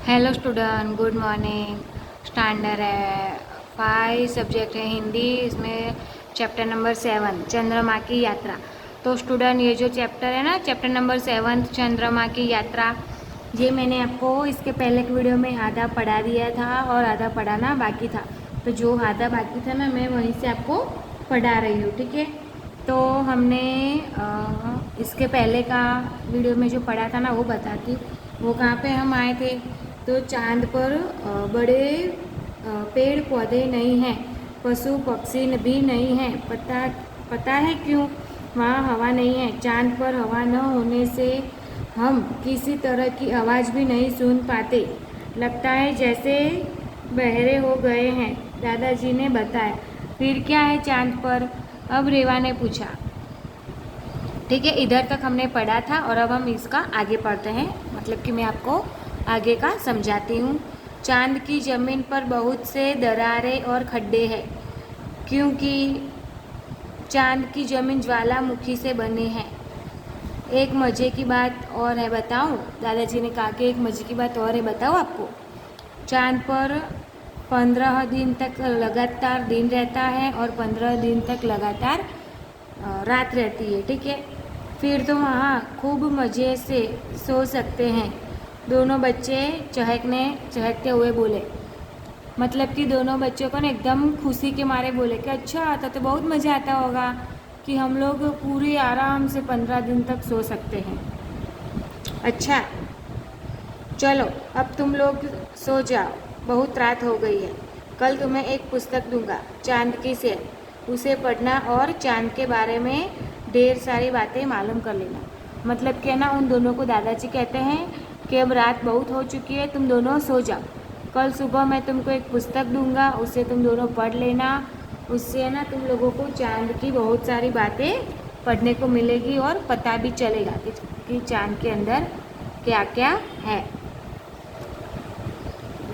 Hello student, good morning. Standard है 5, subject है हिंदी। इसमें चैप्टर नंबर 7 चंद्रमा की यात्रा। तो स्टूडेंट, ये जो चैप्टर है ना, चैप्टर नंबर 7 चंद्रमा की यात्रा, ये मैंने आपको इसके पहले के वीडियो में आधा पढ़ा दिया था और आधा पढ़ाना बाकी था। तो जो आधा बाकी था ना, मैं वहीं से आपको पढ़ा रही हूँ, ठीक है। तो हमने इसके पहले का वीडियो में जो पढ़ा था ना, वो बताती हूँ। वो कहाँ पे हम आए थे, तो चांद पर बड़े पेड़ पौधे नहीं हैं, पशु पक्षी भी नहीं हैं। पता है क्यों? वहाँ हवा नहीं है। चांद पर हवा न होने से हम किसी तरह की आवाज़ भी नहीं सुन पाते। लगता है जैसे बहरे हो गए हैं, दादाजी ने बताया। फिर क्या है चांद पर? अब रेवा ने पूछा। ठीक है, इधर तक हमने पढ़ा था और अब हम इसका आगे पढ़ते हैं। मतलब कि मैं आपको आगे का समझाती हूँ। चांद की ज़मीन पर बहुत से दरारें और खड्डे हैं, क्योंकि चांद की ज़मीन ज्वालामुखी से बनी है। एक मज़े की बात और है, बताऊँ? दादाजी ने कहा कि एक मज़े की बात और है, बताऊँ आपको? चांद पर 15 दिन तक लगातार दिन रहता है और 15 दिन तक लगातार रात रहती है, ठीक है। फिर तो वहाँ खूब मज़े से सो सकते हैं। दोनों बच्चे चहकते हुए बोले। मतलब कि दोनों बच्चों को ना एकदम खुशी के मारे बोले कि अच्छा आता तो बहुत मज़ा आता होगा कि हम लोग पूरी आराम से 15 दिन तक सो सकते हैं। अच्छा, चलो अब तुम लोग सो जाओ, बहुत रात हो गई है। कल तुम्हें एक पुस्तक दूंगा, चांद की सैर। उसे पढ़ना और चांद के बारे में ढेर सारी बातें मालूम कर लेना। मतलब कि ना, उन दोनों को दादाजी कहते हैं कि अब रात बहुत हो चुकी है, तुम दोनों सो जाओ। कल सुबह मैं तुमको एक पुस्तक दूंगा, उसे तुम दोनों पढ़ लेना। उससे ना तुम लोगों को चांद की बहुत सारी बातें पढ़ने को मिलेगी और पता भी चलेगा कि चांद के अंदर क्या क्या है।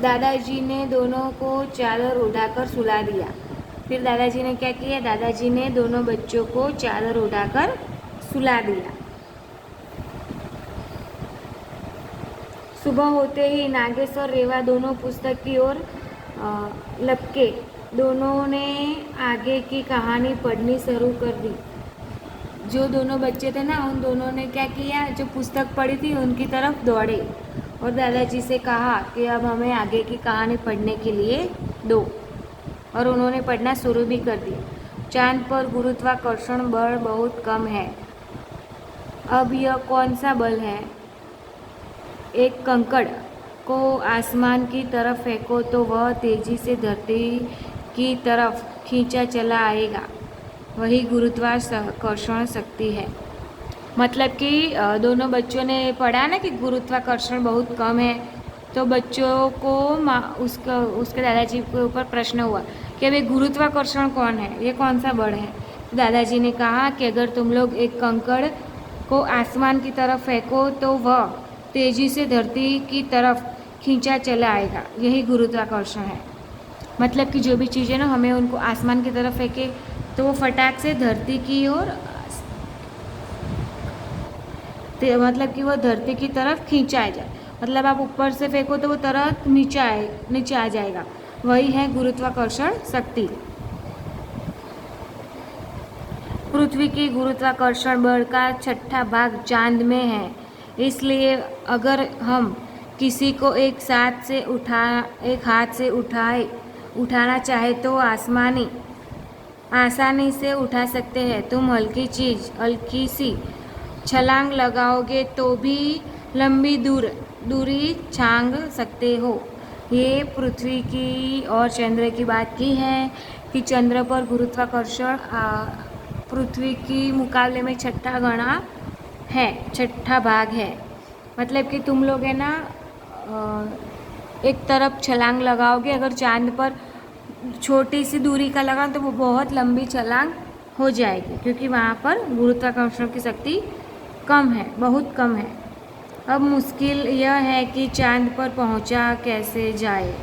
दादाजी ने दोनों को चादर उड़ाकर सुला दिया। फिर दादाजी ने क्या किया? दादाजी ने दोनों बच्चों को चादर उड़ाकर सुला दिया। सुबह होते ही नागेश और रेवा दोनों पुस्तक की ओर लपके। दोनों ने आगे की कहानी पढ़नी शुरू कर दी। जो दोनों बच्चे थे ना, उन दोनों ने क्या किया? जो पुस्तक पढ़ी थी उनकी तरफ दौड़े और दादाजी से कहा कि अब हमें आगे की कहानी पढ़ने के लिए दो। और उन्होंने पढ़ना शुरू भी कर दिया। चांद पर गुरुत्वाकर्षण बल बहुत कम है। अब यह कौन सा बल है? एक कंकड़ को आसमान की तरफ फेंको तो वह तेजी से धरती की तरफ खींचा चला आएगा। वही गुरुत्वाकर्षण शक्ति है। मतलब कि दोनों बच्चों ने पढ़ा ना कि गुरुत्वाकर्षण बहुत कम है। तो बच्चों को उसके दादाजी के ऊपर प्रश्न हुआ कि अभी गुरुत्वाकर्षण कौन है, ये कौन सा बल है? तो दादाजी ने कहा कि अगर तुम लोग एक कंकड़ को आसमान की तरफ फेंको तो वह तेज़ी से धरती की तरफ खींचा चला आएगा। यही गुरुत्वाकर्षण है। मतलब कि जो भी चीज़ें ना, हमें उनको आसमान की तरफ फेंके तो वो फटाक से धरती की ओर, मतलब कि वो धरती की तरफ खींचा जाए। मतलब आप ऊपर से फेंको तो वो तुरंत नीचे आ जाएगा। वही है गुरुत्वाकर्षण शक्ति। पृथ्वी की गुरुत्वाकर्षण बल का छठा भाग चांद में है। इसलिए अगर हम किसी को एक हाथ से उठाना चाहे तो आसानी से उठा सकते हैं। तुम हल्की सी छलांग लगाओगे तो भी लंबी दूरी छांग सकते हो। ये पृथ्वी की और चंद्र की बात की है कि चंद्र पर गुरुत्वाकर्षण पृथ्वी की मुकाबले में छठा भाग है। मतलब कि तुम लोग है ना, एक तरफ छलांग लगाओगे, अगर चांद पर छोटी सी दूरी का लगा तो वो बहुत लंबी छलांग हो जाएगी, क्योंकि वहाँ पर गुरुत्वाकर्षण की शक्ति कम है, बहुत कम है। अब मुश्किल यह है कि चांद पर पहुँचा कैसे जाए।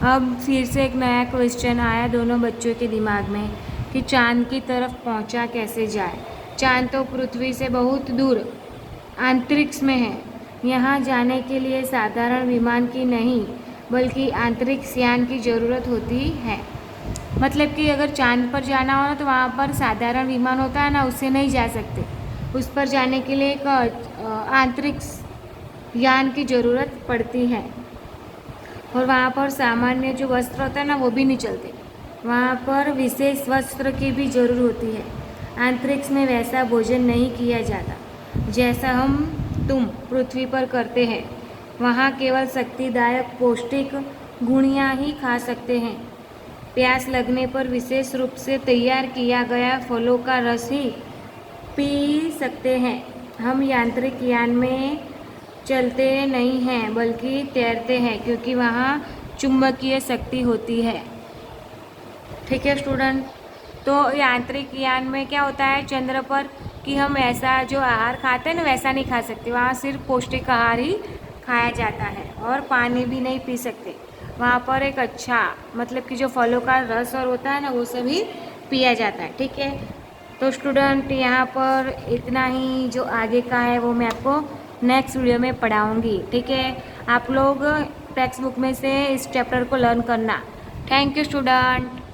अब फिर से एक नया क्वेश्चन आया दोनों बच्चों के दिमाग में कि चांद की तरफ पहुँचा कैसे जाए। चांद तो पृथ्वी से बहुत दूर अंतरिक्ष में है। यहाँ जाने के लिए साधारण विमान की नहीं बल्कि आंतरिक यान की ज़रूरत होती है। मतलब कि अगर चांद पर जाना हो ना तो वहाँ पर साधारण विमान होता है ना, उससे नहीं जा सकते। उस पर जाने के लिए एक आंतरिक यान की ज़रूरत पड़ती है। और वहाँ पर सामान्य जो वस्त्र होता है ना वो भी नहीं चलते, वहाँ पर विशेष वस्त्र की भी ज़रूरत होती है। अंतरिक्ष में वैसा भोजन नहीं किया जाता जैसा हम तुम पृथ्वी पर करते हैं। वहाँ केवल शक्तिदायक पौष्टिक गुणियाँ ही खा सकते हैं। प्यास लगने पर विशेष रूप से तैयार किया गया फलों का रस ही पी सकते हैं। हम यांत्रिक यान में चलते नहीं हैं बल्कि तैरते हैं, क्योंकि वहाँ चुंबकीय शक्ति होती है। ठीक है स्टूडेंट, तो यांत्रिक यान में क्या होता है चंद्र पर कि हम ऐसा जो आहार खाते हैं ना वैसा नहीं खा सकते। वहाँ सिर्फ पौष्टिक आहार ही खाया जाता है और पानी भी नहीं पी सकते। वहाँ पर एक अच्छा मतलब कि जो फलों का रस और होता है ना वो सभी पिया जाता है। ठीक है, तो स्टूडेंट यहाँ पर इतना ही, जो आगे का है वो मैं आपको नेक्स्ट वीडियो में पढ़ाऊँगी। ठीक है, आप लोग टेक्स्ट बुक में से इस चैप्टर को लर्न करना। Thank you student.